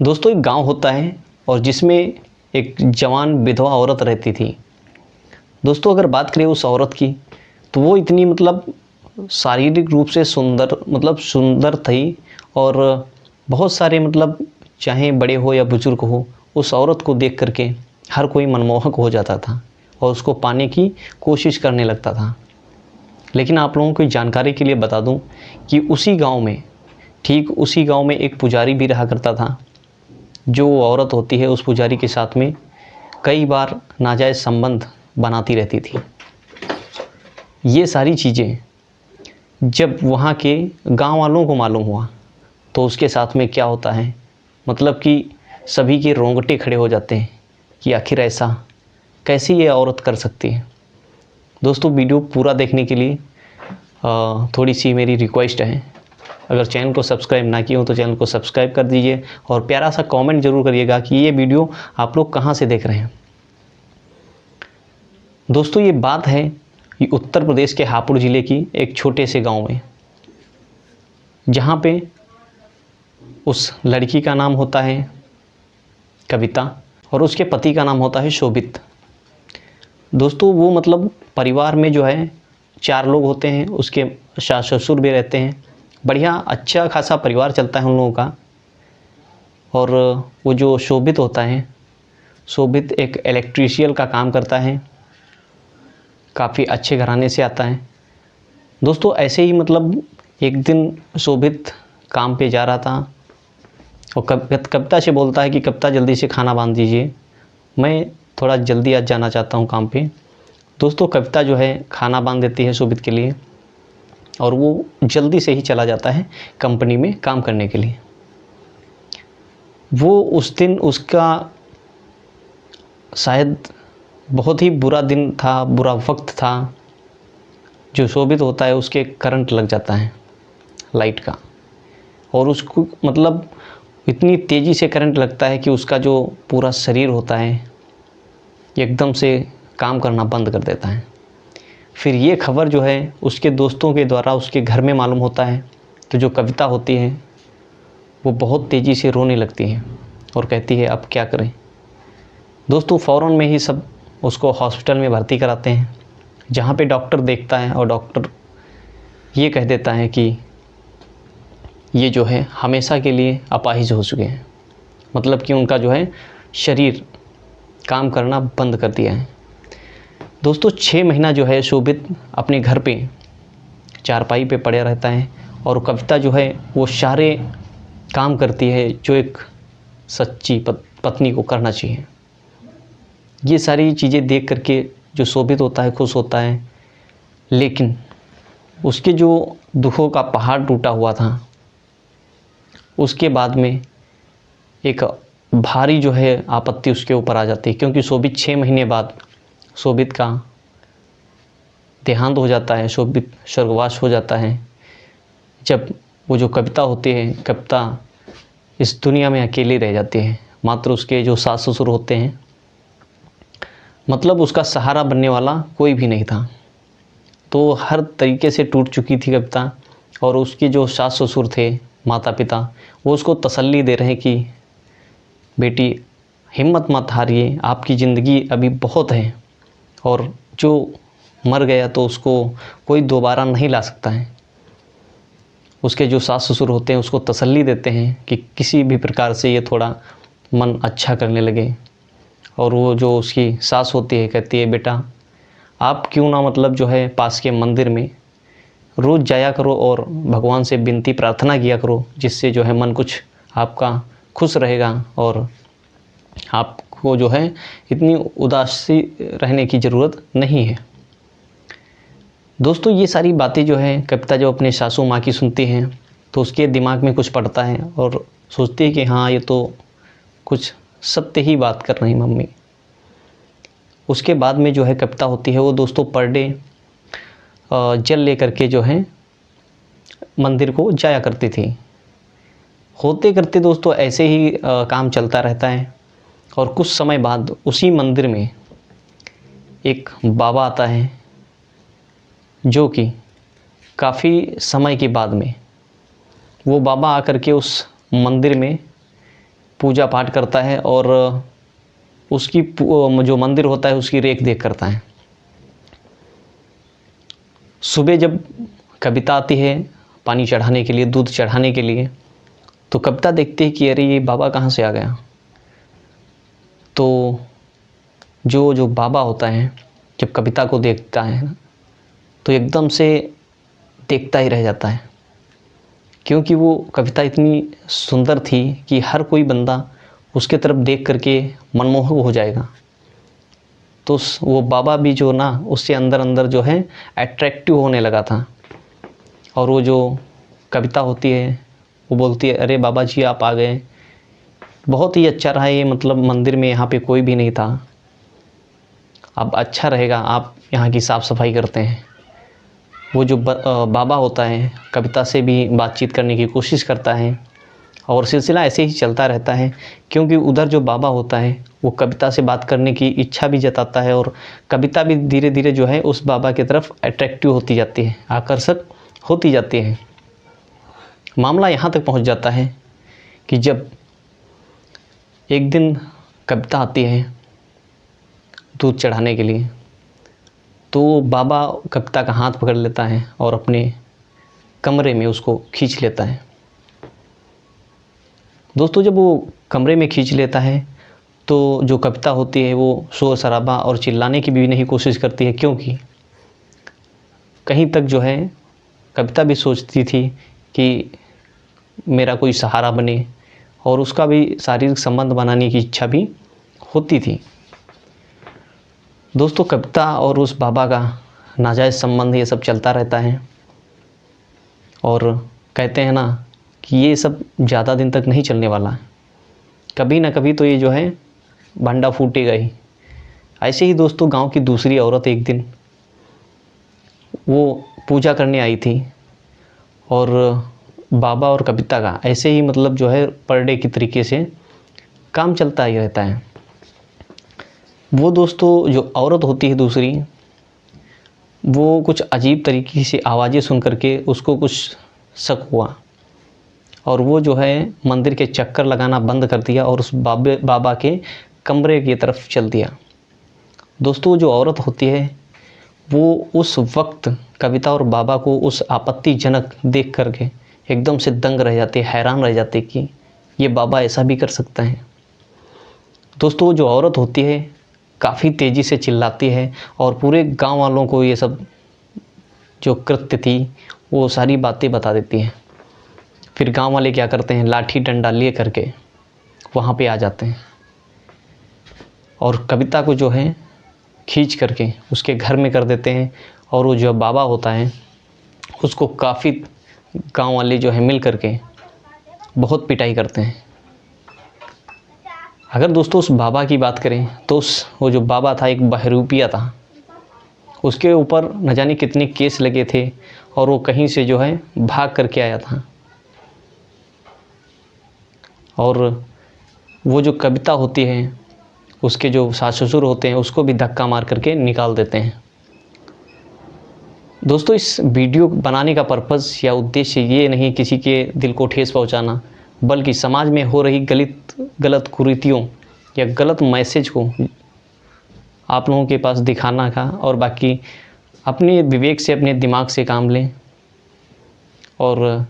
दोस्तों एक गांव होता है और जिसमें एक जवान विधवा औरत रहती थी। दोस्तों अगर बात करें उस औरत की तो वो इतनी शारीरिक रूप से सुंदर थी और बहुत सारे चाहे बड़े हो या बुजुर्ग हो, उस औरत को देख करके हर कोई मनमोहक हो जाता था और उसको पाने की कोशिश करने लगता था। लेकिन आप लोगों को जानकारी के लिए बता दूं कि ठीक उसी गांव में एक पुजारी भी रहा करता था। जो औरत होती है उस पुजारी के साथ में कई बार नाजायज़ संबंध बनाती रहती थी। ये सारी चीज़ें जब वहाँ के गांव वालों को मालूम हुआ तो उसके साथ में क्या होता है, कि सभी के रोंगटे खड़े हो जाते हैं कि आखिर ऐसा कैसे ये औरत कर सकती है। दोस्तों वीडियो पूरा देखने के लिए थोड़ी सी मेरी रिक्वेस्ट है, अगर चैनल को सब्सक्राइब ना किए हो तो चैनल को सब्सक्राइब कर दीजिए और प्यारा सा कमेंट ज़रूर करिएगा कि ये वीडियो आप लोग कहाँ से देख रहे हैं। दोस्तों ये बात है कि उत्तर प्रदेश के हापुड़ ज़िले की एक छोटे से गांव में, जहाँ पे उस लड़की का नाम होता है कविता और उसके पति का नाम होता है शोभित। दोस्तों वो परिवार में जो है 4 लोग होते हैं, उसके सास ससुर भी रहते हैं। बढ़िया अच्छा खासा परिवार चलता है उन लोगों का। और वो जो शोभित होता है, शोभित एक इलेक्ट्रीशियन का काम करता है, काफ़ी अच्छे घराने से आता है। दोस्तों ऐसे ही एक दिन शोभित काम पे जा रहा था और कविता से बोलता है कि कविता जल्दी से खाना बांध दीजिए, मैं थोड़ा जल्दी आज जाना चाहता हूँ काम पे। दोस्तों कविता जो है खाना बांध देती है शोभित के लिए और वो जल्दी से ही चला जाता है कंपनी में काम करने के लिए। वो उस दिन उसका शायद बहुत ही बुरा दिन था, बुरा वक्त था। जो शोभित होता है उसके करंट लग जाता है लाइट का और उसको इतनी तेज़ी से करंट लगता है कि उसका जो पूरा शरीर होता है एकदम से काम करना बंद कर देता है। फिर ये खबर जो है उसके दोस्तों के द्वारा उसके घर में मालूम होता है, तो जो कविता होती है वो बहुत तेज़ी से रोने लगती है और कहती है अब क्या करें। दोस्तों फ़ौरन में ही सब उसको हॉस्पिटल में भर्ती कराते हैं, जहाँ पे डॉक्टर देखता है और डॉक्टर ये कह देता है कि ये जो है हमेशा के लिए अपाहिज हो चुके हैं, कि उनका जो है शरीर काम करना बंद कर दिया है। दोस्तों 6 महीना जो है शोभित अपने घर पे चारपाई पे पड़े रहता है और कविता जो है वो सारे काम करती है जो एक सच्ची पत्नी को करना चाहिए। ये सारी चीज़ें देख करके जो शोभित होता है खुश होता है, लेकिन उसके जो दुखों का पहाड़ टूटा हुआ था उसके बाद में एक भारी जो है आपत्ति उसके ऊपर आ जाती है, क्योंकि शोभित 6 महीने बाद शोभित का देहांत हो जाता है, शोभित स्वर्गवास हो जाता है। जब वो जो कविता होती है, कविता इस दुनिया में अकेली रह जाती है, मात्र उसके जो सास ससुर होते हैं, उसका सहारा बनने वाला कोई भी नहीं था। तो हर तरीके से टूट चुकी थी कविता और उसके जो सास ससुर थे, माता पिता, वो उसको तसल्ली दे रहे हैं कि बेटी हिम्मत मत हारिए, आपकी ज़िंदगी अभी बहुत है और जो मर गया तो उसको कोई दोबारा नहीं ला सकता है। उसके जो सास ससुर होते हैं उसको तसल्ली देते हैं कि किसी भी प्रकार से ये थोड़ा मन अच्छा करने लगे। और वो जो उसकी सास होती है कहती है बेटा आप क्यों ना जो है पास के मंदिर में रोज़ जाया करो और भगवान से विनती प्रार्थना किया करो, जिससे जो है मन कुछ आपका खुश रहेगा और आपको जो है इतनी उदासी रहने की ज़रूरत नहीं है। दोस्तों ये सारी बातें जो है कविता जब अपने सासू माँ की सुनती हैं तो उसके दिमाग में कुछ पड़ता है और सोचती है कि हाँ ये तो कुछ सत्य ही बात कर रही मम्मी। उसके बाद में जो है कविता होती है वो दोस्तों पर डे जल लेकर के जो है मंदिर को जाया करती थी। होते करते दोस्तों ऐसे ही काम चलता रहता है और कुछ समय बाद उसी मंदिर में एक बाबा आता है, जो कि काफ़ी समय के बाद में वो बाबा आकर के उस मंदिर में पूजा पाठ करता है और उसकी जो मंदिर होता है उसकी रेख देख करता है। सुबह जब कविता आती है पानी चढ़ाने के लिए, दूध चढ़ाने के लिए, तो कविता देखती है कि अरे ये बाबा कहाँ से आ गया। तो जो बाबा होता है जब कविता को देखता है तो एकदम से देखता ही रह जाता है, क्योंकि वो कविता इतनी सुंदर थी कि हर कोई बंदा उसके तरफ देख करके मनमोहक हो जाएगा। तो वो बाबा भी जो ना उससे अंदर अंदर जो है अट्रैक्टिव होने लगा था। और वो जो कविता होती है वो बोलती है, अरे बाबा जी आप आ गए, बहुत ही अच्छा रहा ये, मतलब मंदिर में यहाँ पे कोई भी नहीं था, अब अच्छा रहेगा आप यहाँ की साफ़ सफाई करते हैं। वो जो बाबा होता है कविता से भी बातचीत करने की कोशिश करता है और सिलसिला ऐसे ही चलता रहता है, क्योंकि उधर जो बाबा होता है वो कविता से बात करने की इच्छा भी जताता है और कविता भी धीरे धीरे जो है उस बाबा की तरफ अट्रैक्टिव होती जाती है, आकर्षक होती जाती है। मामला यहाँ तक पहुँच जाता है कि जब एक दिन कविता आती है दूध चढ़ाने के लिए, तो बाबा कविता का हाथ पकड़ लेता है और अपने कमरे में उसको खींच लेता है। दोस्तों जब वो कमरे में खींच लेता है तो जो कविता होती है वो शोर शराबा और चिल्लाने की भी नहीं कोशिश करती है, क्योंकि कहीं तक जो है कविता भी सोचती थी कि मेरा कोई सहारा बने और उसका भी शारीरिक संबंध बनाने की इच्छा भी होती थी। दोस्तों कविता और उस बाबा का नाजायज़ संबंध ये सब चलता रहता है और कहते हैं ना कि ये सब ज़्यादा दिन तक नहीं चलने वाला है, कभी ना कभी तो ये जो है भांडा फूटेगा ही। ऐसे ही दोस्तों गांव की दूसरी औरत एक दिन वो पूजा करने आई थी और बाबा और कविता का ऐसे ही मतलब जो है पर डे की तरीके से काम चलता ही रहता है। वो दोस्तों जो औरत होती है दूसरी, वो कुछ अजीब तरीके से आवाज़ें सुन करके उसको कुछ शक हुआ और वो जो है मंदिर के चक्कर लगाना बंद कर दिया और उस बाबा के कमरे की तरफ चल दिया। दोस्तों जो औरत होती है वो उस वक्त कविता और बाबा को उस आपत्तिजनक देख करके एकदम से दंग रह जाते, हैरान रह जाते कि ये बाबा ऐसा भी कर सकता है। दोस्तों जो औरत होती है काफ़ी तेज़ी से चिल्लाती है और पूरे गांव वालों को ये सब जो कृत्य थी वो सारी बातें बता देती हैं। फिर गांव वाले क्या करते हैं, लाठी डंडा ले करके वहाँ पे आ जाते हैं और कविता को जो है खींच करके उसके घर में कर देते हैं और वो जो बाबा होता है उसको काफ़ी गांव वाले जो है मिल करके बहुत पिटाई करते हैं। अगर दोस्तों उस बाबा की बात करें तो वो जो बाबा था एक बहरूपिया था, उसके ऊपर न जाने कितने केस लगे थे और वो कहीं से जो है भाग करके आया था। और वो जो कविता होती है उसके जो सास ससुर होते हैं उसको भी धक्का मार करके निकाल देते हैं। दोस्तों इस वीडियो बनाने का पर्पज़ या उद्देश्य ये नहीं किसी के दिल को ठेस पहुंचाना, बल्कि समाज में हो रही गलत कुरीतियों या गलत मैसेज को आप लोगों के पास दिखाना का, और बाकी अपने विवेक से अपने दिमाग से काम लें। और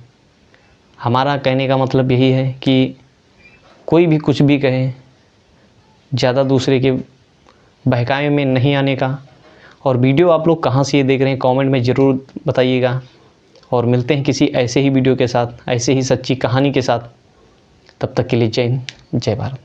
हमारा कहने का मतलब यही है कि कोई भी कुछ भी कहे, ज़्यादा दूसरे के बहकावे में नहीं आने का। और वीडियो आप लोग कहाँ से ये देख रहे हैं कमेंट में ज़रूर बताइएगा। और मिलते हैं किसी ऐसे ही वीडियो के साथ, ऐसे ही सच्ची कहानी के साथ। तब तक के लिए जय हिंद, जय भारत।